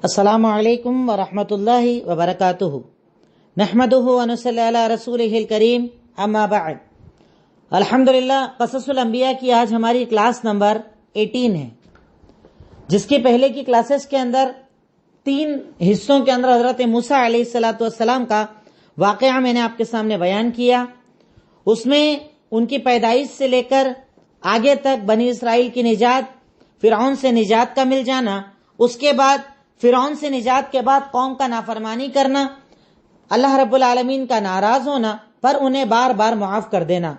السلام علیکم ورحمۃ اللہ وبرکاتہ نحمدہ ونصلی علی رسولہ الکریم اما بعد الحمدللہ قصص الانبیاء کی آج ہماری کلاس نمبر 18 ہے، جس کی پہلے کی کلاسز کے اندر 3 حصوں کے اندر حضرت موسیٰ علیہ السلام کا واقعہ میں نے آپ کے سامنے بیان کیا۔ اس میں ان کی پیدائش سے لے کر آگے تک بنی اسرائیل کی نجات، فرعون سے نجات کا مل جانا، اس کے بعد فرعون سے نجات کے بعد قوم کا نافرمانی کرنا، اللہ رب العالمین کا ناراض ہونا پر انہیں بار بار معاف کر دینا،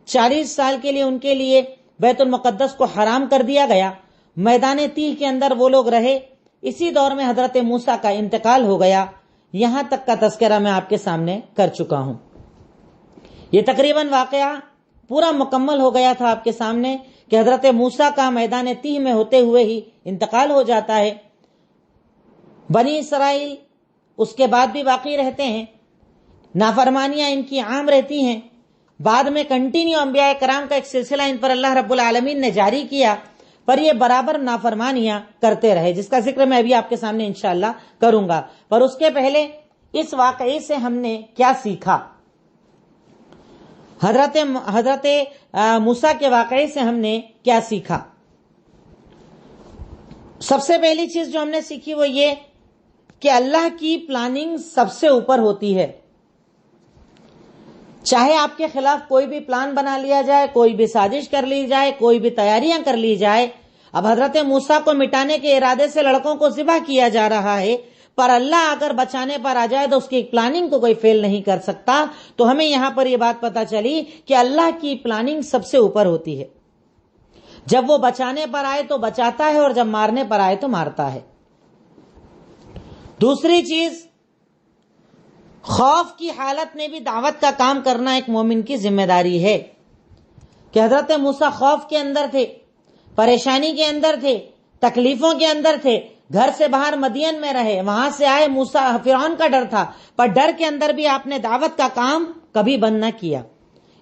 40 سال کے لیے ان کے لیے بیت المقدس کو حرام کر دیا گیا، میدان تیہ کے اندر وہ لوگ رہے۔ اسی دور میں حضرت موسیٰ کا انتقال ہو گیا، یہاں تک کا تذکرہ میں آپ کے سامنے کر چکا ہوں۔ یہ تقریباً واقعہ پورا مکمل ہو گیا تھا آپ کے سامنے کہ حضرت موسیٰ کا میدان تیہ میں ہوتے ہوئے ہی انتقال ہو جاتا ہے۔ بنی اسرائیل اس کے بعد بھی باقی رہتے ہیں، نافرمانیاں ان کی عام رہتی ہیں، بعد میں کنٹینیو انبیاء کرام کا ایک سلسلہ ان پر اللہ رب العالمین نے جاری کیا، پر یہ برابر نافرمانیاں کرتے رہے، جس کا ذکر میں ابھی آپ کے سامنے انشاءاللہ کروں گا۔ پر اس کے پہلے اس واقعے سے ہم نے کیا سیکھا؟ حضرت موسیٰ کے واقعے سے ہم نے کیا سیکھا؟ سب سے پہلی چیز جو ہم نے سیکھی وہ یہ کہ اللہ کی پلاننگ سب سے اوپر ہوتی ہے۔ چاہے آپ کے خلاف کوئی بھی پلان بنا لیا جائے، کوئی بھی سازش کر لی جائے، کوئی بھی تیاریاں کر لی جائے، اب حضرت موسیٰ کو مٹانے کے ارادے سے لڑکوں کو ذبح کیا جا رہا ہے، پر اللہ اگر بچانے پر آ جائے تو اس کی پلاننگ کو کوئی فیل نہیں کر سکتا۔ تو ہمیں یہاں پر یہ بات پتا چلی کہ اللہ کی پلاننگ سب سے اوپر ہوتی ہے۔ جب وہ بچانے پر آئے تو بچاتا ہے، اور جب مارنے پر آئے تو مارتا ہے۔ دوسری چیز، خوف کی حالت میں بھی دعوت کا کام کرنا ایک مومن کی ذمہ داری ہے، کہ حضرت موسیٰ خوف کے اندر تھے، پریشانی کے اندر تھے، تکلیفوں کے اندر تھے، گھر سے باہر مدین میں رہے، وہاں سے آئے، موسیٰ فرعون کا ڈر تھا، پر ڈر کے اندر بھی آپ نے دعوت کا کام کبھی بند نہ کیا۔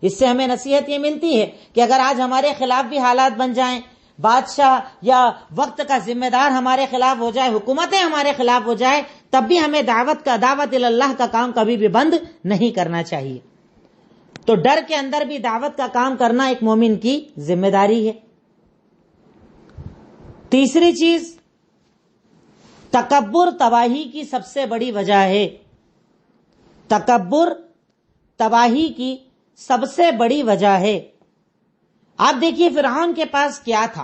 اس سے ہمیں نصیحت یہ ملتی ہے کہ اگر آج ہمارے خلاف بھی حالات بن جائیں، بادشاہ یا وقت کا ذمہ دار ہمارے خلاف ہو جائے، حکومتیں ہمارے خلاف ہو جائے، تب بھی ہمیں دعوت اللہ کا کام کبھی بھی بند نہیں کرنا چاہیے۔ تو ڈر کے اندر بھی دعوت کا کام کرنا ایک مومن کی ذمہ داری ہے۔ تیسری چیز، تکبر تباہی کی سب سے بڑی وجہ ہے۔ تکبر تباہی کی سب سے بڑی وجہ ہے۔ آپ دیکھیے فرعون کے پاس کیا تھا،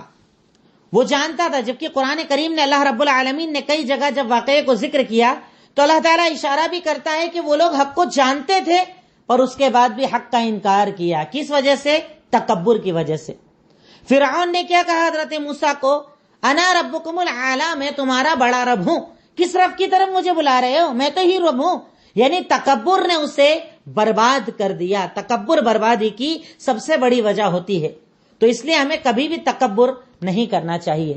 وہ جانتا تھا، جبکہ قرآن کریم نے اللہ رب العالمین نے کئی جگہ جب واقعے کو ذکر کیا تو اللہ تعالیٰ اشارہ بھی کرتا ہے کہ وہ لوگ حق کو جانتے تھے پر اس کے بعد بھی حق کا انکار کیا۔ کس وجہ سے؟ تکبر کی وجہ سے۔ فرعون نے کیا کہا حضرت موسیٰ کو؟ انا ربکم الاعلی، میں تمہارا بڑا رب ہوں، کس رب کی طرف مجھے بلا رہے ہو، میں تو ہی رب ہوں۔ یعنی تکبر نے اسے برباد کر دیا۔ تکبر بربادی کی سب سے بڑی وجہ ہوتی ہے، تو اس لیے ہمیں کبھی بھی تکبر نہیں کرنا چاہیے،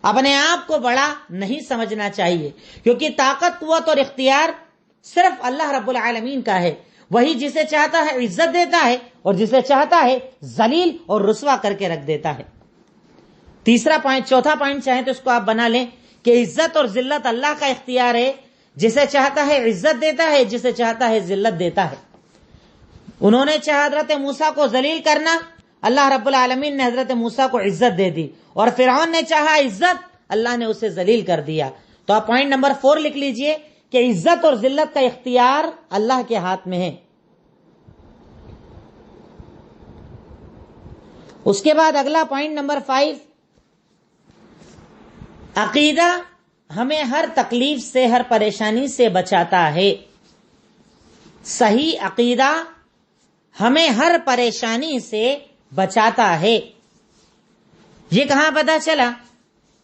اپنے آپ کو بڑا نہیں سمجھنا چاہیے، کیونکہ طاقت، قوت اور اختیار صرف اللہ رب العالمین کا ہے۔ وہی جسے چاہتا ہے عزت دیتا ہے، اور جسے چاہتا ہے ذلیل اور رسوا کر کے رکھ دیتا ہے۔ چوتھا پوائنٹ چاہیں تو اس کو آپ بنا لیں کہ عزت اور ذلت اللہ کا اختیار ہے، جسے چاہتا ہے عزت دیتا ہے، جسے چاہتا ہے ذلت دیتا ہے۔ انہوں نے چاہا حضرت موسیٰ کو ذلیل کرنا، اللہ رب العالمین نے حضرت موسیٰ کو عزت دے دی، اور فرعون نے چاہا عزت، اللہ نے اسے ذلیل کر دیا۔ تو آپ پوائنٹ نمبر 4 لکھ لیجئے کہ عزت اور ذلت کا اختیار اللہ کے ہاتھ میں ہے۔ اس کے بعد اگلا پوائنٹ نمبر 5، عقیدہ ہمیں ہر تکلیف سے، ہر پریشانی سے بچاتا ہے۔ صحیح عقیدہ ہمیں ہر پریشانی سے بچاتا ہے۔ یہ کہاں پتہ چلا؟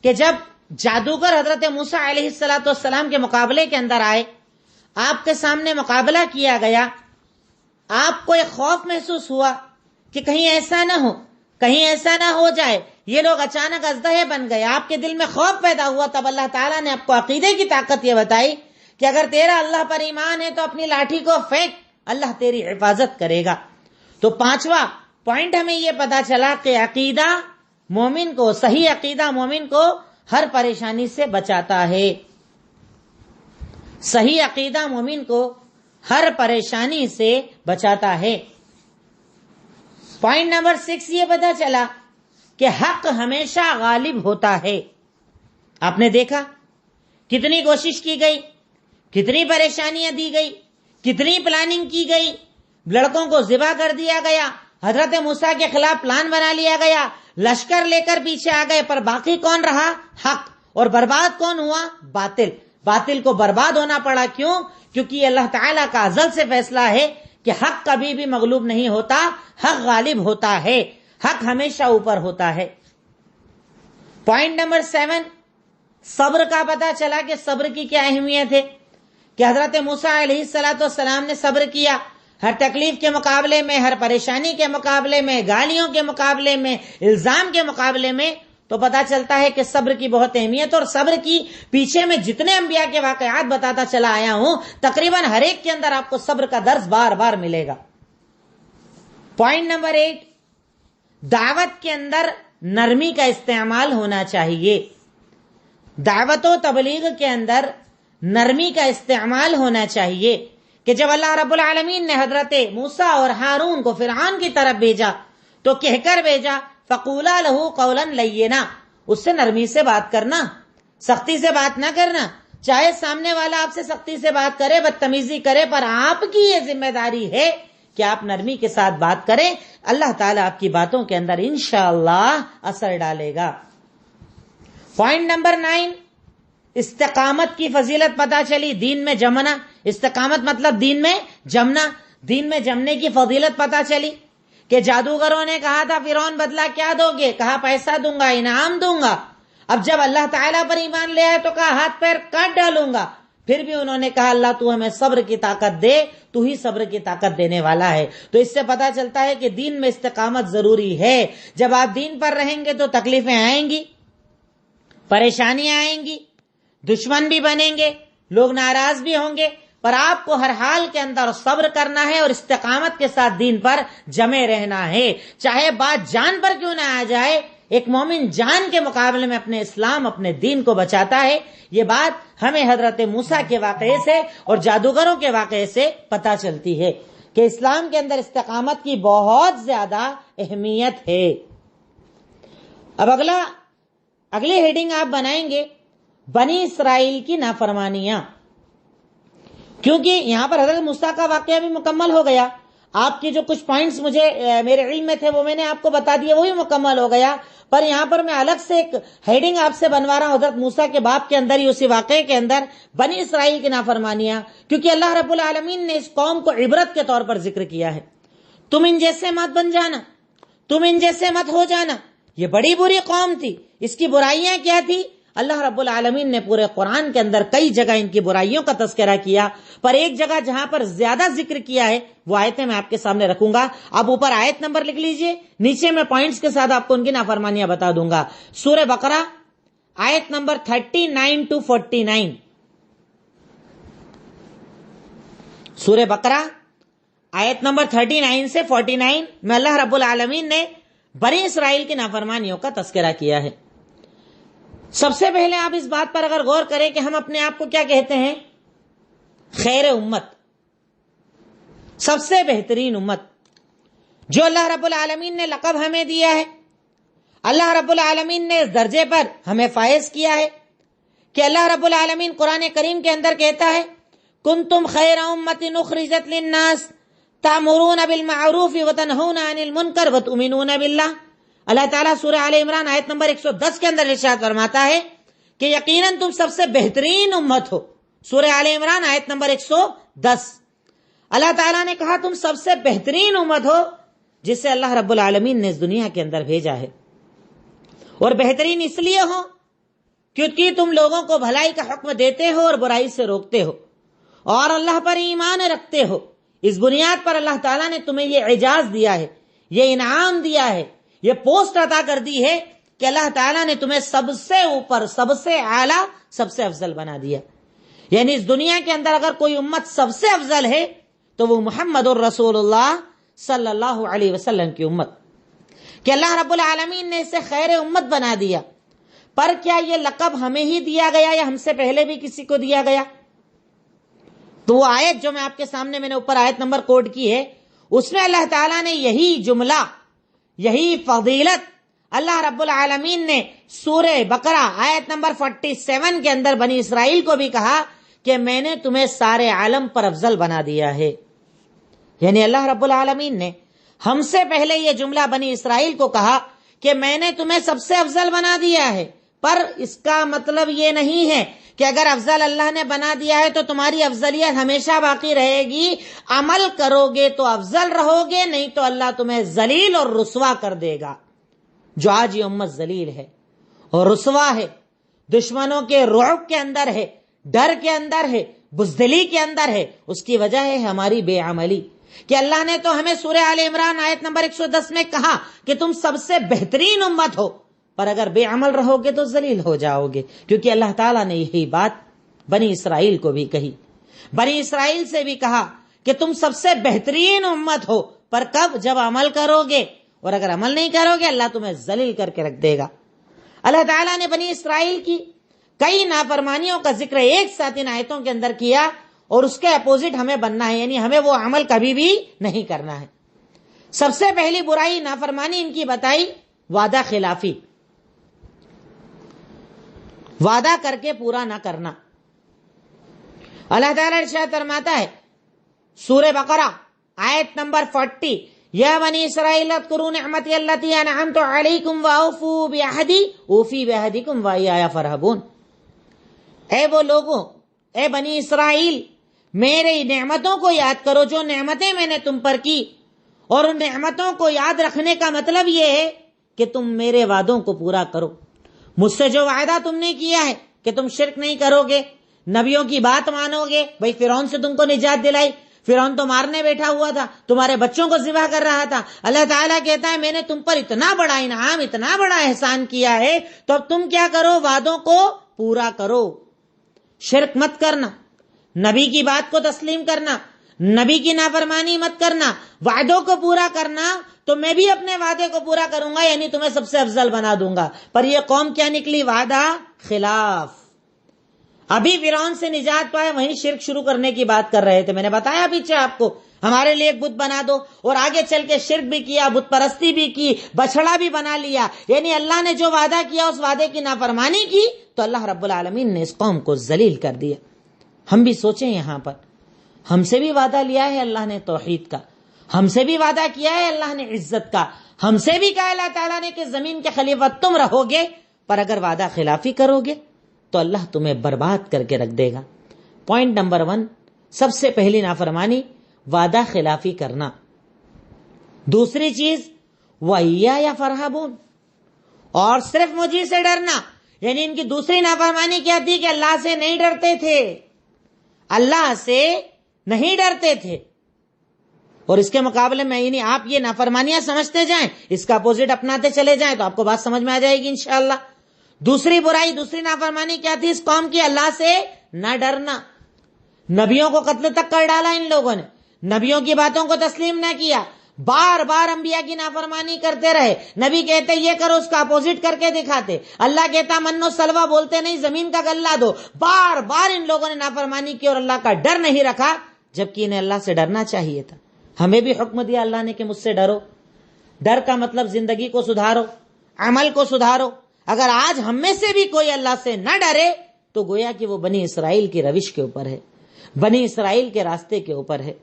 کہ جب جادوگر حضرت موسیٰ علیہ السلام کے مقابلے کے اندر آئے، آپ کے سامنے مقابلہ کیا گیا، آپ کو ایک خوف محسوس ہوا کہ کہیں ایسا نہ ہو، کہیں ایسا نہ ہو جائے یہ لوگ اچانک اژدہے بن گئے، آپ کے دل میں خوف پیدا ہوا، تب اللہ تعالیٰ نے آپ کو عقیدے کی طاقت یہ بتائی کہ اگر تیرا اللہ پر ایمان ہے تو اپنی لاٹھی کو پھینک، اللہ تیری حفاظت کرے گا۔ تو 5واں پوائنٹ ہمیں یہ پتا چلا کہ عقیدہ مومن کو، صحیح عقیدہ مومن کو ہر پریشانی سے بچاتا ہے۔ صحیح عقیدہ مومن کو ہر پریشانی سے بچاتا ہے۔ پوائنٹ نمبر 6 یہ پتا چلا کہ حق ہمیشہ غالب ہوتا ہے۔ آپ نے دیکھا کتنی کوشش کی گئی، کتنی پریشانیاں دی گئی، کتنی پلاننگ کی گئی، لڑکوں کو ذبح کر دیا گیا، حضرت موسیٰ کے خلاف پلان بنا لیا گیا، لشکر لے کر پیچھے آ گئے، پر باقی کون رہا؟ حق۔ اور برباد کون ہوا؟ باطل۔ باطل کو برباد ہونا پڑا۔ کیوں؟ کیونکہ یہ اللہ تعالیٰ کا ازل سے فیصلہ ہے کہ حق کبھی بھی مغلوب نہیں ہوتا، حق غالب ہوتا ہے، حق ہمیشہ اوپر ہوتا ہے۔ پوائنٹ نمبر 7 صبر کا پتا چلا کہ صبر کی کیا اہمیت ہے، کہ حضرت موسیٰ علیہ السلام نے صبر کیا، ہر تکلیف کے مقابلے میں، ہر پریشانی کے مقابلے میں، گالیوں کے مقابلے میں، الزام کے مقابلے میں، تو پتا چلتا ہے کہ صبر کی بہت اہمیت۔ اور صبر کی پیچھے میں جتنے انبیاء کے واقعات بتاتا چلا آیا ہوں، تقریباً ہر ایک کے اندر آپ کو صبر کا درس بار بار ملے گا۔ پوائنٹ نمبر 8 دعوت کے اندر نرمی کا استعمال ہونا چاہیے۔ دعوت و تبلیغ کے اندر نرمی کا استعمال ہونا چاہیے، کہ جب اللہ رب العالمین نے حضرت موسیٰ اور ہارون کو فرعون کی طرف بھیجا تو کہہ کر بھیجا فَقُولَا لَهُ قَوْلًا لَيِّنًا، اس سے نرمی سے بات کرنا، سختی سے بات نہ کرنا۔ چاہے سامنے والا آپ سے سختی سے بات کرے، بدتمیزی کرے، پر آپ کی یہ ذمہ داری ہے کہ آپ نرمی کے ساتھ بات کریں۔ اللہ تعالیٰ آپ کی باتوں کے اندر انشاءاللہ اثر ڈالے گا۔ پوائنٹ نمبر 9 استقامت کی فضیلت پتا چلی، دین میں جمنا۔ استقامت مطلب دین میں جمنا، دین میں جمنے کی فضیلت پتا چلی، کہ جادوگروں نے کہا تھا فرعون بدلہ کیا دو گے؟ کہا پیسہ دوں گا، انعام دوں گا۔ اب جب اللہ تعالیٰ پر ایمان لے آئے تو کہا ہاتھ پیر کاٹ ڈالوں گا۔ پھر بھی انہوں نے کہا اللہ تو ہمیں صبر کی طاقت دے، تو ہی صبر کی طاقت دینے والا ہے۔ تو اس سے پتا چلتا ہے کہ دین میں استقامت ضروری ہے۔ جب آپ دین پر رہیں گے تو تکلیفیں آئیں گی، پریشانیاں آئیں گی، دشمن بھی بنیں گے، لوگ ناراض بھی ہوں گے، پر آپ کو ہر حال کے اندر صبر کرنا ہے اور استقامت کے ساتھ دین پر جمے رہنا ہے، چاہے بات جان پر کیوں نہ آ جائے۔ ایک مومن جان کے مقابلے میں اپنے اسلام، اپنے دین کو بچاتا ہے۔ یہ بات ہمیں حضرت موسیٰ کے واقعے سے اور جادوگروں کے واقعے سے پتہ چلتی ہے کہ اسلام کے اندر استقامت کی بہت زیادہ اہمیت ہے۔ اب اگلی ہیڈنگ آپ بنائیں گے بنی اسرائیل کی نافرمانیاں، کیونکہ یہاں پر حضرت موسیٰ کا واقعہ بھی مکمل ہو گیا۔ آپ کی جو کچھ پوائنٹس مجھے میرے علم میں تھے وہ میں نے آپ کو بتا دیے، وہی مکمل ہو گیا۔ پر یہاں پر میں الگ سے ایک ہیڈنگ آپ سے بنوا رہا ہوں حضرت موسیٰ کے باب کے اندر ہی، اسی واقعے کے اندر، بنی اسرائیل کی نافرمانیاں، کیونکہ اللہ رب العالمین نے اس قوم کو عبرت کے طور پر ذکر کیا ہے۔ تم ان جیسے مت بن جانا، تم ان جیسے مت ہو جانا۔ یہ بڑی بری قوم تھی، اس کی برائیاں کیا تھی؟ اللہ رب العالمین نے پورے قرآن کے اندر کئی جگہ ان کی برائیوں کا تذکرہ کیا، پر ایک جگہ جہاں پر زیادہ ذکر کیا ہے وہ آیتیں میں آپ کے سامنے رکھوں گا۔ آپ اوپر آیت نمبر لکھ لیجئے، نیچے میں پوائنٹس کے ساتھ آپ کو ان کی نافرمانیاں بتا دوں گا۔ سورہ بقرہ آیت نمبر 39 to 49۔ سورہ بقرہ آیت نمبر 39 سے 49 میں اللہ رب العالمین نے بنی اسرائیل کی نافرمانیوں کا تذکرہ کیا ہے۔ سب سے پہلے آپ اس بات پر اگر غور کریں کہ ہم اپنے آپ کو کیا کہتے ہیں؟ خیر امت، سب سے بہترین امت، جو اللہ رب العالمین نے لقب ہمیں دیا ہے۔ اللہ رب العالمین نے اس درجے پر ہمیں فائز کیا ہے کہ اللہ رب العالمین قرآن کریم کے اندر کہتا ہے کنتم خیر امت اخرجت للناس تأمرون بالمعروف وتنہون عن المنکر وتؤمنون باللہ۔ اللہ تعالیٰ سورہ آل عمران آیت نمبر 110 کے اندر ارشاد فرماتا ہے کہ یقیناً تم سب سے بہترین امت ہو۔ سورہ آل عمران آیت نمبر 110۔ اللہ تعالیٰ نے کہا تم سب سے بہترین امت ہو جسے اللہ رب العالمین نے اس دنیا کے اندر بھیجا ہے، اور بہترین اس لیے ہو کیونکہ تم لوگوں کو بھلائی کا حکم دیتے ہو اور برائی سے روکتے ہو، اور اللہ پر ایمان رکھتے ہو۔ اس بنیاد پر اللہ تعالیٰ نے تمہیں یہ اعزاز دیا ہے، یہ انعام دیا ہے، یہ پوسٹ عطا کر دی ہے کہ اللہ تعالیٰ نے تمہیں سب سے اوپر، سب سے اعلیٰ، سب سے افضل بنا دیا۔ یعنی اس دنیا کے اندر اگر کوئی امت سب سے افضل ہے تو وہ محمد الرسول اللہ صلی اللہ علیہ وسلم کی امت، کہ اللہ رب العالمین نے اسے خیر امت بنا دیا۔ پر کیا یہ لقب ہمیں ہی دیا گیا یا ہم سے پہلے بھی کسی کو دیا گیا؟ تو وہ آیت جو میں آپ کے سامنے میں نے اوپر آیت نمبر کوڈ کی ہے، اس میں اللہ تعالیٰ نے یہی جملہ، یہی فضیلت اللہ رب العالمین نے سورہ بقرہ آیت نمبر 47 کے اندر بنی اسرائیل کو بھی کہا کہ میں نے تمہیں سارے عالم پر افضل بنا دیا ہے. یعنی اللہ رب العالمین نے ہم سے پہلے یہ جملہ بنی اسرائیل کو کہا کہ میں نے تمہیں سب سے افضل بنا دیا ہے. پر اس کا مطلب یہ نہیں ہے کہ اگر افضل اللہ نے بنا دیا ہے تو تمہاری افضلیت ہمیشہ باقی رہے گی. عمل کرو گے تو افضل رہو گے، نہیں تو اللہ تمہیں ذلیل اور رسوا کر دے گا. جو آج یہ امت ذلیل ہے اور رسوا ہے، دشمنوں کے رعب کے اندر ہے، ڈر کے اندر ہے، بزدلی کے اندر ہے، اس کی وجہ ہے ہماری بے عملی. کہ اللہ نے تو ہمیں سورہ آل عمران آیت نمبر 110 میں کہا کہ تم سب سے بہترین امت ہو، پر اگر بے عمل رہو گے تو ذلیل ہو جاؤ گے. کیونکہ اللہ تعالیٰ نے یہی بات بنی اسرائیل کو بھی کہی، بنی اسرائیل سے بھی کہا کہ تم سب سے بہترین امت ہو، پر کب؟ جب عمل کرو گے. اور اگر عمل نہیں کرو گے اللہ تمہیں ذلیل کر کے رکھ دے گا. اللہ تعالیٰ نے بنی اسرائیل کی کئی نافرمانیوں کا ذکر ایک ساتھ ان آیتوں کے اندر کیا، اور اس کے اپوزٹ ہمیں بننا ہے، یعنی ہمیں وہ عمل کبھی بھی نہیں کرنا ہے. سب سے پہلی برائی نافرمانی ان کی بتائی وعدہ خلافی، وعدہ کر کے پورا نہ کرنا. اللہ تعالیٰ ارشاد فرماتا ہے سورہ بقرہ آیت نمبر 40، یا بنی اسرائیل اذکروا نعمتی التی انعمت علیکم واوفوا بعہدی اوفی بعہدکم وایایا فرہبون. اے وہ لوگوں، اے بنی اسرائیل، میری نعمتوں کو یاد کرو جو نعمتیں میں نے تم پر کی، اور ان نعمتوں کو یاد رکھنے کا مطلب یہ ہے کہ تم میرے وعدوں کو پورا کرو. مجھ سے جو وعدہ تم نے کیا ہے کہ تم شرک نہیں کرو گے، نبیوں کی بات مانو گے. بھئی فرعون سے تم کو نجات دلائی، فرعون تو مارنے بیٹھا ہوا تھا، تمہارے بچوں کو ذبح کر رہا تھا. اللہ تعالیٰ کہتا ہے میں نے تم پر اتنا بڑا انعام، اتنا بڑا احسان کیا ہے، تو اب تم کیا کرو؟ وعدوں کو پورا کرو. شرک مت کرنا، نبی کی بات کو تسلیم کرنا، نبی کی نافرمانی مت کرنا، وعدوں کو پورا کرنا. تو میں بھی اپنے وعدے کو پورا کروں گا، یعنی تمہیں سب سے افضل بنا دوں گا. پر یہ قوم کیا نکلی؟ وعدہ خلاف. ابھی فرعون سے نجات پائے وہیں شرک شروع کرنے کی بات کر رہے تھے. میں نے بتایا پیچھے آپ کو ہمارے لیے ایک بت بنا دو، اور آگے چل کے شرک بھی کیا، بت پرستی بھی کی، بچڑا بھی بنا لیا. یعنی اللہ نے جو وعدہ کیا اس وعدے کی نافرمانی کی تو اللہ رب العالمین نے اس قوم کو ذلیل کر دیا. ہم بھی سوچیں یہاں پر، ہم سے بھی وعدہ لیا ہے اللہ نے توحید کا، ہم سے بھی وعدہ کیا ہے اللہ نے عزت کا، ہم سے بھی کہا اللہ تعالیٰ نے کہ زمین کے خلیفہ تم رہو گے، پر اگر وعدہ خلافی کرو گے تو اللہ تمہیں برباد کر کے رکھ دے گا. پوائنٹ نمبر 1، سب سے پہلی نافرمانی وعدہ خلافی کرنا. دوسری چیز وَإِيَّايَ فَارْهَبُونَ، اور صرف مجھے سے ڈرنا. یعنی ان کی دوسری نافرمانی کیا تھی کہ اللہ سے نہیں ڈرتے تھے، اللہ سے نہیں ڈرتے تھے. اور اس کے مقابلے میں یعنی آپ یہ نافرمانیاں سمجھتے جائیں، اس کا اپوزٹ اپناتے چلے جائیں تو آپ کو بات سمجھ میں آ جائے گی انشاءاللہ. دوسری برائی، دوسری نافرمانی کیا تھی اس قوم کی؟ اللہ سے نہ ڈرنا. نبیوں کو قتل تک کر ڈالا ان لوگوں نے، نبیوں کی باتوں کو تسلیم نہ کیا، بار بار انبیاء کی نافرمانی کرتے رہے. نبی کہتے یہ کرو، اس کا اپوزٹ کر کے دکھاتے. اللہ کہتا من و سلوہ بولتے نہیں، زمین کا گلہ دو. بار بار ان لوگوں نے نافرمانی کی اور اللہ کا ڈر نہیں رکھا، جبکہ انہیں اللہ سے ڈرنا چاہیے تھا. ہمیں بھی حکم دیا اللہ نے کہ مجھ سے ڈرو. ڈر کا مطلب زندگی کو سدھارو، عمل کو سدھارو. اگر آج ہم میں سے بھی کوئی اللہ سے نہ ڈرے تو گویا کہ وہ بنی اسرائیل کی روش کے اوپر ہے، بنی اسرائیل کے راستے کے اوپر ہے.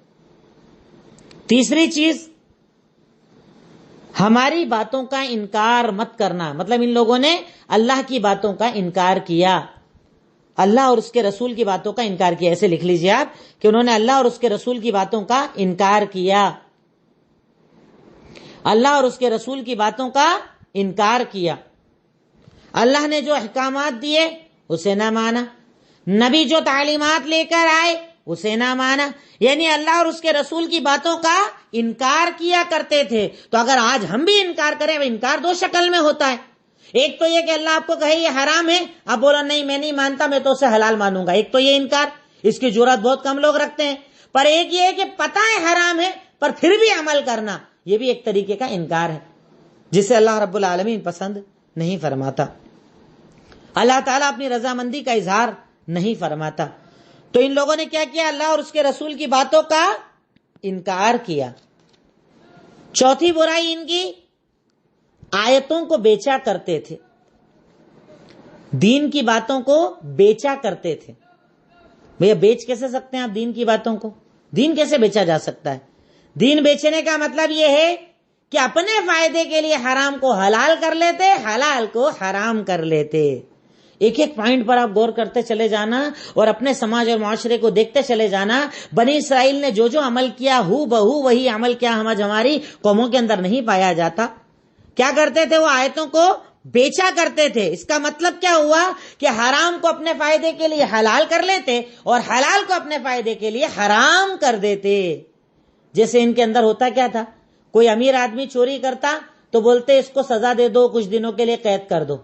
تیسری چیز، ہماری باتوں کا انکار مت کرنا. مطلب ان لوگوں نے اللہ کی باتوں کا انکار کیا، اللہ اور اس کے رسول کی باتوں کا انکار کیا. ایسے لکھ لیجئے آپ کہ انہوں نے اللہ اور اس کے رسول کی باتوں کا انکار کیا، اللہ اور اس کے رسول کی باتوں کا انکار کیا. اللہ نے جو احکامات دیے اسے نہ مانا، نبی جو تعلیمات لے کر آئے اسے نہ مانا. یعنی اللہ اور اس کے رسول کی باتوں کا انکار کیا کرتے تھے. تو اگر آج ہم بھی انکار کریں، انکار دو شکل میں ہوتا ہے. ایک تو یہ کہ اللہ آپ کو کہے یہ حرام ہے، آپ بولا نہیں میں نہیں مانتا، میں تو اسے حلال مانوں گا. ایک تو یہ انکار، اس کی جرات بہت کم لوگ رکھتے ہیں. پر ایک یہ ہے کہ پتہ ہے حرام ہے پر پھر بھی عمل کرنا، یہ بھی ایک طریقے کا انکار ہے جسے اللہ رب العالمین پسند نہیں فرماتا. اللہ تعالیٰ اپنی رضامندی کا اظہار نہیں فرماتا. تو ان لوگوں نے کیا کیا؟ اللہ اور اس کے رسول کی باتوں کا انکار کیا۔ چوتھی برائی ان کی، آیتوں کو بیچا کرتے تھے، دین کی باتوں کو بیچا کرتے تھے۔ بھیا بیچ کیسے سکتے ہیں آپ دین کی باتوں کو؟ دین کیسے بیچا جا سکتا ہے؟ دین بیچنے کا مطلب یہ ہے کہ اپنے فائدے کے لیے حرام کو حلال کر لیتے، حلال کو حرام کر لیتے۔ ایک ایک پوائنٹ پر آپ غور کرتے چلے جانا اور اپنے سماج اور معاشرے کو دیکھتے چلے جانا۔ بنی اسرائیل نے جو جو عمل کیا ہو بہو وہی عمل کیا ہماری قوموں کے اندر نہیں پایا جاتا۔ کیا کرتے تھے؟ وہ آیتوں کو بیچا کرتے تھے۔ اس کا مطلب کیا ہوا کہ حرام کو اپنے فائدے کے لیے حلال کر لیتے اور حلال کو اپنے فائدے کے لیے حرام کر دیتے۔ جیسے ان کے اندر ہوتا کیا تھا، کوئی امیر آدمی چوری کرتا تو بولتے اس کو سزا دے دو، کچھ دنوں کے لیے قید کر دو۔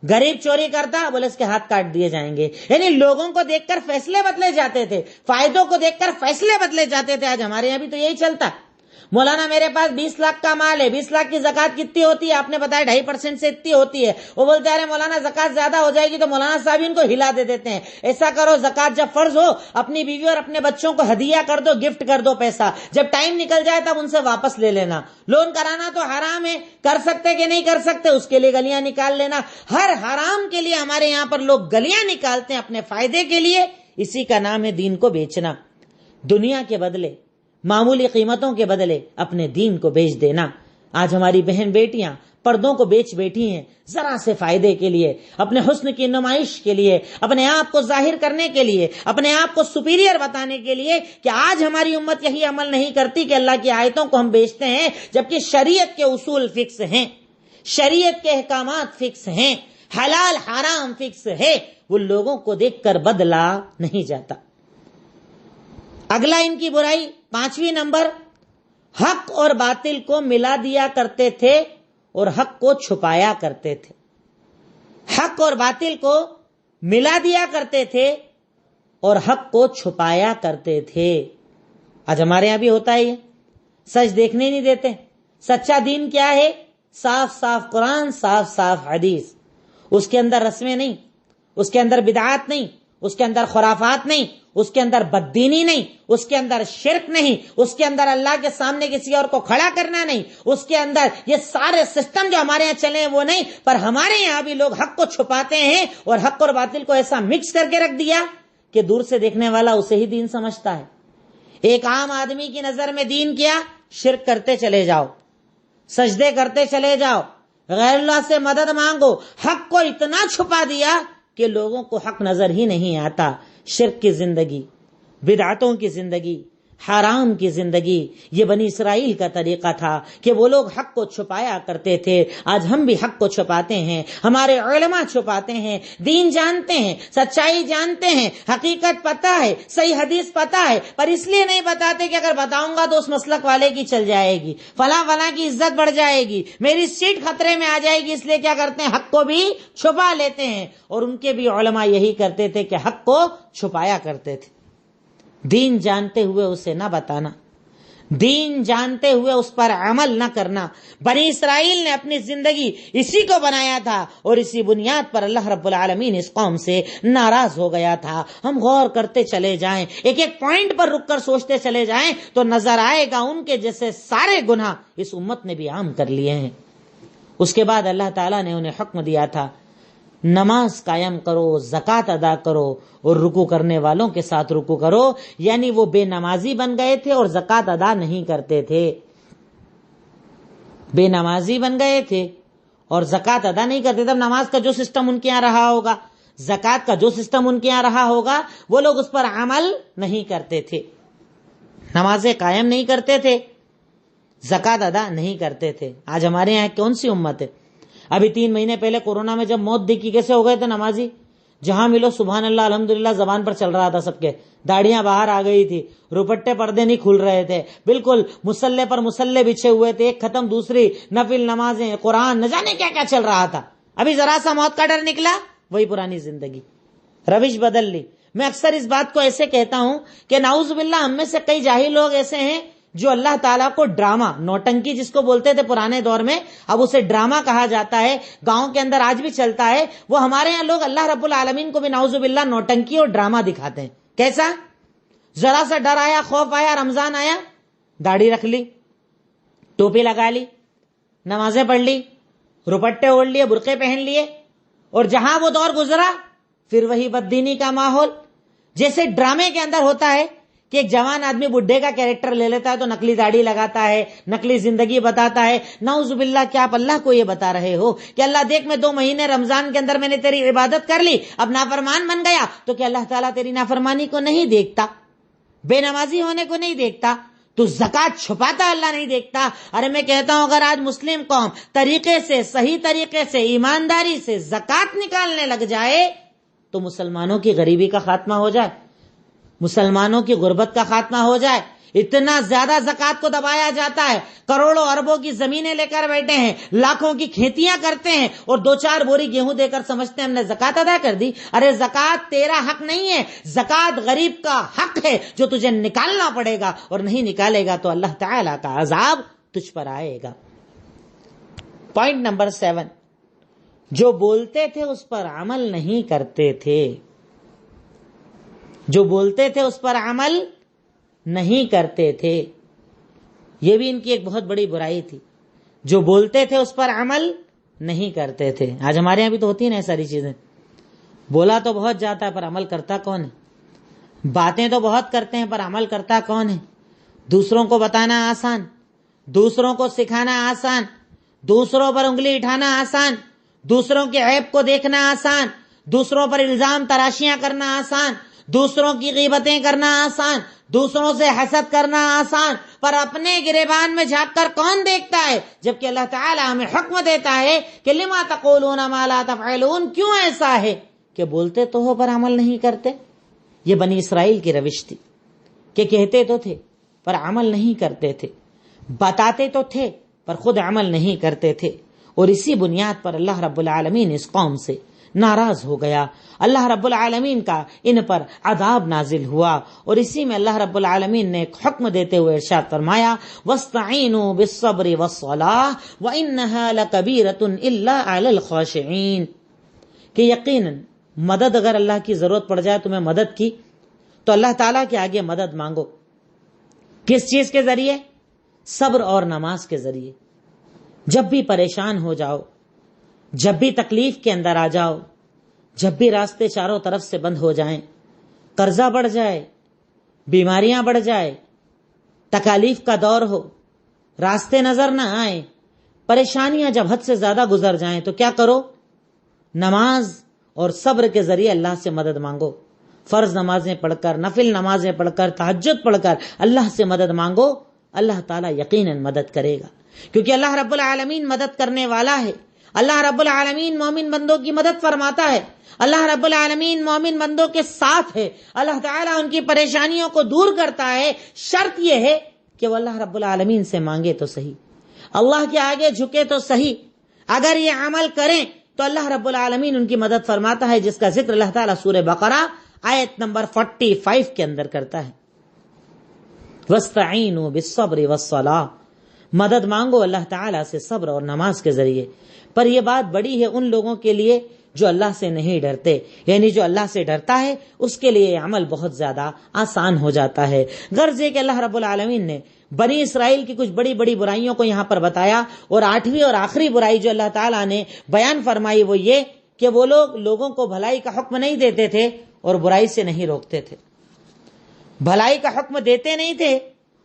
غریب چوری کرتا بولے اس کے ہاتھ کاٹ دیے جائیں گے۔ یعنی لوگوں کو دیکھ کر فیصلے بدلے جاتے تھے، فائدوں کو دیکھ کر فیصلے بدلے جاتے تھے۔ آج ہمارے یہاں بھی تو یہی چلتا ہے۔ مولانا میرے پاس 20 لاکھ کا مال ہے، 20 لاکھ کی زکات کتنی ہوتی ہے؟ آپ نے بتایا 2.5% سے اتنی ہوتی ہے۔ وہ بولتے ہیں ارے مولانا زکات زیادہ ہو جائے گی، تو مولانا صاحب ان کو ہلا دے دیتے ہیں، ایسا کرو زکات جب فرض ہو اپنی بیوی اور اپنے بچوں کو ہدیہ کر دو، گفٹ کر دو پیسہ، جب ٹائم نکل جائے تب ان سے واپس لے لینا۔ لون کرانا تو حرام ہے، کر سکتے کہ نہیں کر سکتے اس کے لیے گلیاں نکال لینا۔ ہر حرام کے لیے ہمارے یہاں پر لوگ گلیاں نکالتے ہیں اپنے فائدے کے لیے۔ اسی کا نام ہے دین کو بیچنا۔ دنیا کے بدلے، معمولی قیمتوں کے بدلے اپنے دین کو بیچ دینا۔ آج ہماری بہن بیٹیاں پردوں کو بیچ بیٹھی ہیں ذرا سے فائدے کے لیے، اپنے حسن کی نمائش کے لیے، اپنے آپ کو ظاہر کرنے کے لیے، اپنے آپ کو سپیریئر بتانے کے لیے کہ آج ہماری امت یہی عمل نہیں کرتی کہ اللہ کی آیتوں کو ہم بیچتے ہیں، جبکہ شریعت کے اصول فکس ہیں، شریعت کے احکامات فکس ہیں، حلال حرام فکس ہے۔ وہ لوگوں کو دیکھ کر بدلا نہیں جاتا۔ اگلا ان کی برائی، 5ویں نمبر، حق اور باطل کو ملا دیا کرتے تھے اور حق کو چھپایا کرتے تھے۔ حق اور باطل کو ملا دیا کرتے تھے اور حق کو چھپایا کرتے تھے۔ آج ہمارے یہاں بھی ہوتا ہے یہ، سچ دیکھنے نہیں دیتے۔ سچا دین کیا ہے؟ صاف صاف قرآن، صاف صاف حدیث۔ اس کے اندر رسمیں نہیں، اس کے اندر بدعات نہیں، اس کے اندر خرافات نہیں، اس کے اندر بددینی نہیں، اس کے اندر شرک نہیں، اس کے اندر اللہ کے سامنے کسی اور کو کھڑا کرنا نہیں، اس کے اندر یہ سارے سسٹم جو ہمارے یہاں چلے ہیں وہ نہیں۔ پر ہمارے یہاں بھی لوگ حق کو چھپاتے ہیں اور حق اور باطل کو ایسا مکس کر کے رکھ دیا کہ دور سے دیکھنے والا اسے ہی دین سمجھتا ہے۔ ایک عام آدمی کی نظر میں دین کیا؟ شرک کرتے چلے جاؤ، سجدے کرتے چلے جاؤ، غیر اللہ سے مدد مانگو۔ حق کو اتنا چھپا دیا کہ لوگوں کو حق نظر ہی نہیں آتا۔ شرک کی زندگی، بدعتوں کی زندگی، حرام کی زندگی، یہ بنی اسرائیل کا طریقہ تھا کہ وہ لوگ حق کو چھپایا کرتے تھے۔ آج ہم بھی حق کو چھپاتے ہیں، ہمارے علماء چھپاتے ہیں، دین جانتے ہیں، سچائی جانتے ہیں، حقیقت پتہ ہے، صحیح حدیث پتہ ہے، پر اس لیے نہیں بتاتے کہ اگر بتاؤں گا تو اس مسلک والے کی چل جائے گی، فلاں فلاں کی عزت بڑھ جائے گی، میری سیٹ خطرے میں آ جائے گی، اس لیے کیا کرتے ہیں؟ حق کو بھی چھپا لیتے ہیں۔ اور ان کے بھی علماء یہی کرتے تھے کہ حق کو چھپایا کرتے تھے۔ دین جانتے ہوئے اسے نہ بتانا، دین جانتے ہوئے اس پر عمل نہ کرنا۔ بنی اسرائیل نے اپنی زندگی اسی کو بنایا تھا اور اسی بنیاد پر اللہ رب العالمین اس قوم سے ناراض ہو گیا تھا۔ ہم غور کرتے چلے جائیں، ایک ایک پوائنٹ پر رک کر سوچتے چلے جائیں تو نظر آئے گا ان کے جیسے سارے گناہ اس امت نے بھی عام کر لیے ہیں۔ اس کے بعد اللہ تعالیٰ نے انہیں حکم دیا تھا نماز قائم کرو، زکوٰۃ ادا کرو اور رکوع کرنے والوں کے ساتھ رکوع کرو۔ یعنی وہ بے نمازی بن گئے تھے اور زکوٰۃ ادا نہیں کرتے تھے، بے نمازی بن گئے تھے اور زکوٰۃ ادا نہیں کرتے تھے۔ نماز کا جو سسٹم ان کے یہاں رہا ہوگا، زکوٰۃ کا جو سسٹم ان کے یہاں رہا ہوگا، وہ لوگ اس پر عمل نہیں کرتے تھے، نمازیں قائم نہیں کرتے تھے، زکوٰۃ ادا نہیں کرتے تھے۔ آج ہمارے یہاں کون سی امت ہے؟ ابھی 3 مہینے پہلے کورونا میں جب موت دیکھی کیسے ہو گئے تھے نمازی، جہاں ملو سبحان اللہ الحمدللہ زبان پر چل رہا تھا سب کے، داڑیاں باہر آ گئی تھی، روپٹے پردے نہیں کھل رہے تھے، بالکل مسلح پر مسلح بچھے ہوئے تھے، ایک ختم دوسری، نفل نمازیں، قرآن، نہ جانے کیا کیا چل رہا تھا۔ ابھی ذرا سا موت کا ڈر نکلا، وہی پرانی زندگی، روش بدل لی۔ میں اکثر اس بات کو ایسے کہتا ہوں کہ نعوذ باللہ ہم میں سے کئی جاہل لوگ ایسے ہیں جو اللہ تعالیٰ کو ڈرامہ، نوٹنکی جس کو بولتے تھے پرانے دور میں، اب اسے ڈرامہ کہا جاتا ہے، گاؤں کے اندر آج بھی چلتا ہے۔ وہ ہمارے یہاں لوگ اللہ رب العالمین کو بھی نعوذ باللہ نوٹنکی اور ڈرامہ دکھاتے ہیں، کیسا؟ ذرا سا ڈر آیا، خوف آیا، رمضان آیا، داڑھی رکھ لی، ٹوپی لگا لی، نمازیں پڑھ لی، روپٹے اوڑھ لیے، برقعے پہن لیے، اور جہاں وہ دور گزرا پھر وہی بددینی کا ماحول. جیسے ڈرامے کے اندر ہوتا ہے کہ ایک جوان آدمی بڈھے کا کیریکٹر لے لیتا ہے تو نقلی داڑھی لگاتا ہے، نقلی زندگی بتاتا ہے. نعوذ باللہ، کیا آپ اللہ کو یہ بتا رہے ہو کہ اللہ دیکھ میں 2 مہینے رمضان کے اندر میں نے تیری عبادت کر لی، اب نافرمان بن گیا تو کیا اللہ تعالیٰ تیری نافرمانی کو نہیں دیکھتا؟ بے نمازی ہونے کو نہیں دیکھتا؟ تو زکوٰۃ چھپاتا اللہ نہیں دیکھتا؟ ارے میں کہتا ہوں اگر آج مسلم قوم طریقے سے، صحیح طریقے سے، ایمانداری سے زکوٰۃ نکالنے لگ جائے تو مسلمانوں کی غریبی کا خاتمہ ہو جائے، مسلمانوں کی غربت کا خاتمہ ہو جائے. اتنا زیادہ زکوٰۃ کو دبایا جاتا ہے، کروڑوں اربوں کی زمینیں لے کر بیٹھے ہیں، لاکھوں کی کھیتیاں کرتے ہیں اور 2-4 بوری گیہوں دے کر سمجھتے ہیں ہم نے زکوٰۃ ادا کر دی. ارے زکوٰۃ تیرا حق نہیں ہے، زکوٰۃ غریب کا حق ہے جو تجھے نکالنا پڑے گا، اور نہیں نکالے گا تو اللہ تعالیٰ کا عذاب تجھ پر آئے گا. پوائنٹ نمبر 7، جو بولتے تھے اس پر عمل نہیں کرتے تھے. جو بولتے تھے اس پر عمل نہیں کرتے تھے. یہ بھی ان کی ایک بہت بڑی برائی تھی، جو بولتے تھے اس پر عمل نہیں کرتے تھے. آج ہمارے یہاں بھی تو ہوتی ہیں نا ساری چیزیں، بولا تو بہت جاتا ہے پر عمل کرتا کون ہے؟ باتیں تو بہت کرتے ہیں پر عمل کرتا کون ہے؟ دوسروں کو بتانا آسان، دوسروں کو سکھانا آسان، دوسروں پر انگلی اٹھانا آسان، دوسروں کے عیب کو دیکھنا آسان، دوسروں پر الزام تراشیاں کرنا آسان، دوسروں کی غیبتیں کرنا آسان، دوسروں سے حسد کرنا آسان، پر اپنے گریبان میں جھانک کر کون دیکھتا ہے؟ جبکہ اللہ تعالیٰ ہمیں حکم دیتا ہے کہ لما تقولون ما لا تفعلون. کیوں ایسا ہے کہ بولتے تو ہو پر عمل نہیں کرتے؟ یہ بنی اسرائیل کی روش تھی کہ کہتے تو تھے پر عمل نہیں کرتے تھے، بتاتے تو تھے پر خود عمل نہیں کرتے تھے. اور اسی بنیاد پر اللہ رب العالمین اس قوم سے ناراض ہو گیا. اللہ رب العالمین کا ان پر عذاب نازل ہوا، اور اسی میں اللہ رب العالمین نے ایک حکم دیتے ہوئے ارشاد فرمایا وَاسْتَعِينُوا بِالصَّبْرِ وَالصَّلَاةِ وَإِنَّهَا لَكَبِيرَةٌ إِلَّا عَلَى الْخَاشِعِينَ. کہ یقیناً مدد اگر اللہ کی ضرورت پڑ جائے تمہیں مدد کی تو اللہ تعالیٰ کے آگے مدد مانگو. کس چیز کے ذریعے؟ صبر اور نماز کے ذریعے. جب بھی پریشان ہو جاؤ، جب بھی تکلیف کے اندر آ جاؤ، جب بھی راستے چاروں طرف سے بند ہو جائیں، قرضہ بڑھ جائے، بیماریاں بڑھ جائے، تکالیف کا دور ہو، راستے نظر نہ آئیں، پریشانیاں جب حد سے زیادہ گزر جائیں تو کیا کرو؟ نماز اور صبر کے ذریعے اللہ سے مدد مانگو. فرض نمازیں پڑھ کر، نفل نمازیں پڑھ کر، تہجد پڑھ کر اللہ سے مدد مانگو. اللہ تعالیٰ یقیناً مدد کرے گا، کیونکہ اللہ رب العالمین مدد کرنے والا ہے. اللہ رب العالمین مومن بندوں کی مدد فرماتا ہے. اللہ رب العالمین مومن بندوں کے ساتھ ہے. اللہ تعالیٰ ان کی پریشانیوں کو دور کرتا ہے. شرط یہ ہے کہ وہ اللہ رب العالمین سے مانگے تو صحیح، اللہ کے آگے جھکے تو صحیح. اگر یہ عمل کریں تو اللہ رب العالمین ان کی مدد فرماتا ہے، جس کا ذکر اللہ تعالیٰ سورہ بقرہ آیت نمبر 45 کے اندر کرتا ہے. وَاسْتَعِينُوا بِالصَّبْرِ وَالصَّلَاةِ. مدد مانگو اللہ تعالیٰ سے صبر اور نماز کے ذریعے. پر یہ بات بڑی ہے ان لوگوں کے لیے جو اللہ سے نہیں ڈرتے، یعنی جو اللہ سے ڈرتا ہے اس کے لیے یہ عمل بہت زیادہ آسان ہو جاتا ہے. غرض یہ کہ اللہ رب العالمین نے بنی اسرائیل کی کچھ بڑی بڑی برائیوں کو یہاں پر بتایا، اور 8ویں اور آخری برائی جو اللہ تعالیٰ نے بیان فرمائی وہ یہ کہ وہ لوگ لوگوں کو بھلائی کا حکم نہیں دیتے تھے اور برائی سے نہیں روکتے تھے. بھلائی کا حکم دیتے نہیں تھے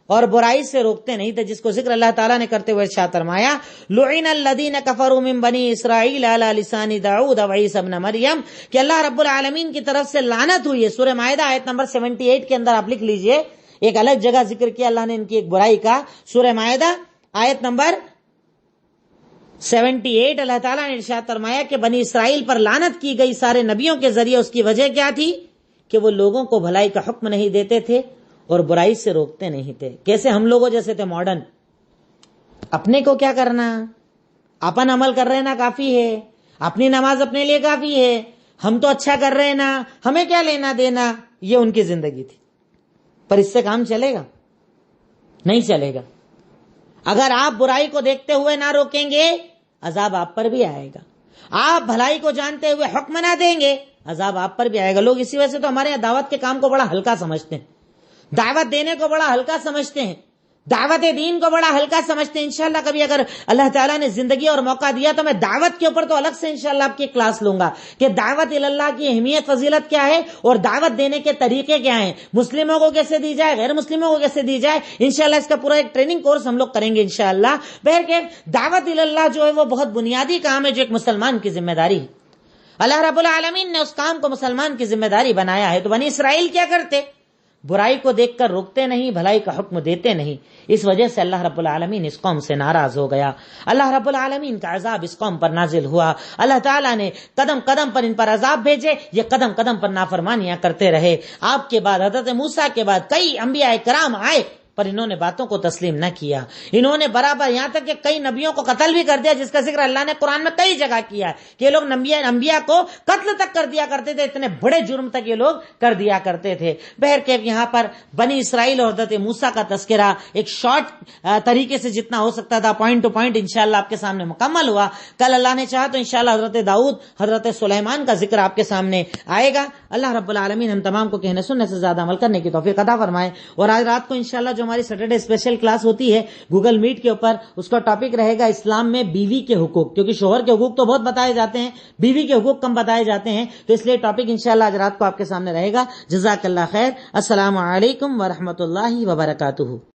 اور برائی سے روکتے نہیں تھے، جس کو ذکر اللہ تعالیٰ نے کرتے ہوئے ارشاد فرمایا لعن الذین کفروا من بنی اسرائیل علی لسان داؤد وعیسی ابن مریم، کہ اللہ رب العالمین کی طرف سے لعنت ہوئی ہے. سورہ مائدہ آیت نمبر 78 کے اندر آپ لکھ لیجئے، ایک الگ جگہ ذکر کیا اللہ نے ان کی ایک برائی کا. سورہ مائدہ آیت نمبر 78 اللہ تعالیٰ نے ارشاد فرمایا کہ بنی اسرائیل پر لعنت کی گئی سارے نبیوں کے ذریعے. اس کی وجہ کیا تھی؟ کہ وہ لوگوں کو بھلائی کا حکم نہیں دیتے تھے اور برائی سے روکتے نہیں تھے. کیسے ہم لوگوں جیسے تھے ماڈرن، اپنے کو کیا کرنا، اپن عمل کر رہے نا کافی ہے، اپنی نماز اپنے لیے کافی ہے، ہم تو اچھا کر رہے نا، ہمیں کیا لینا دینا. یہ ان کی زندگی تھی. پر اس سے کام چلے گا؟ نہیں چلے گا. اگر آپ برائی کو دیکھتے ہوئے نہ روکیں گے عذاب آپ پر بھی آئے گا. آپ بھلائی کو جانتے ہوئے حکم نہ دیں گے عذاب آپ پر بھی آئے گا. لوگ اسی وجہ سے تو ہمارے یہاں دعوت کے کام کو بڑا ہلکا سمجھتے ہیں, دعوت دینے کو بڑا ہلکا سمجھتے ہیں, دعوت دین کو بڑا ہلکا سمجھتے ہیں. انشاءاللہ کبھی اگر اللہ تعالیٰ نے زندگی اور موقع دیا تو میں دعوت کے اوپر تو الگ سے انشاءاللہ آپ کی کلاس لوں گا کہ دعوت اللہ کی اہمیت فضیلت کیا ہے اور دعوت دینے کے طریقے کیا ہیں, مسلموں کو کیسے دی جائے, غیر مسلموں کو کیسے دی جائے. انشاءاللہ اس کا پورا ایک ٹریننگ کورس ہم لوگ کریں گے انشاءاللہ. بہرکیف دعوت اللہ جو ہے وہ بہت بنیادی کام ہے جو ایک مسلمان کی ذمہ داری ہے. اللہ رب العالمین نے اس کام کو مسلمان کی ذمہ داری بنایا ہے. تو بنی اسرائیل کیا کرتے؟ برائی کو دیکھ کر روکتے نہیں, بھلائی کا حکم دیتے نہیں. اس وجہ سے اللہ رب العالمین اس قوم سے ناراض ہو گیا. اللہ رب العالمین کا عذاب اس قوم پر نازل ہوا. اللہ تعالیٰ نے قدم قدم پر ان پر عذاب بھیجے, یہ قدم قدم پر نافرمانیاں کرتے رہے. آپ کے بعد حضرت موسیٰ کے بعد کئی انبیاء کرام آئے پر انہوں نے باتوں کو تسلیم نہ کیا. انہوں نے برابر یہاں تک کہ کئی نبیوں کو قتل بھی کر دیا, جس کا ذکر اللہ نے قرآن میں کئی جگہ کیا ہے کہ یہ لوگ انبیاء کو قتل تک کر دیا کرتے تھے. اتنے بڑے جرم تک یہ لوگ کر دیا کرتے تھے. بہرکیف یہاں پر بنی اسرائیل اور حضرت موسیٰ کا تذکرہ ایک شارٹ طریقے سے جتنا ہو سکتا تھا, پوائنٹ ٹو پوائنٹ انشاءاللہ آپ کے سامنے مکمل ہوا. کل اللہ نے چاہا تو انشاءاللہ حضرت داؤد, حضرت سلیمان کا ذکر آپ کے سامنے آئے گا. اللہ رب العالمین ہم تمام کو کہنے سننے سے زیادہ عمل کرنے کی توفیق عطا فرمائے. اور آج رات کو انشاءاللہ جو ہماری سیٹرڈے اسپیشل کلاس ہوتی ہے گوگل میٹ کے اوپر, اس کا ٹاپک رہے گا اسلام میں بیوی کے حقوق, کیونکہ شوہر کے حقوق تو بہت بتائے جاتے ہیں, بیوی کے حقوق کم بتائے جاتے ہیں, تو اس لیے ٹاپک انشاءاللہ آج رات کو آپ کے سامنے رہے گا. جزاک اللہ خیر. السلام علیکم ورحمۃ اللہ وبرکاتہ.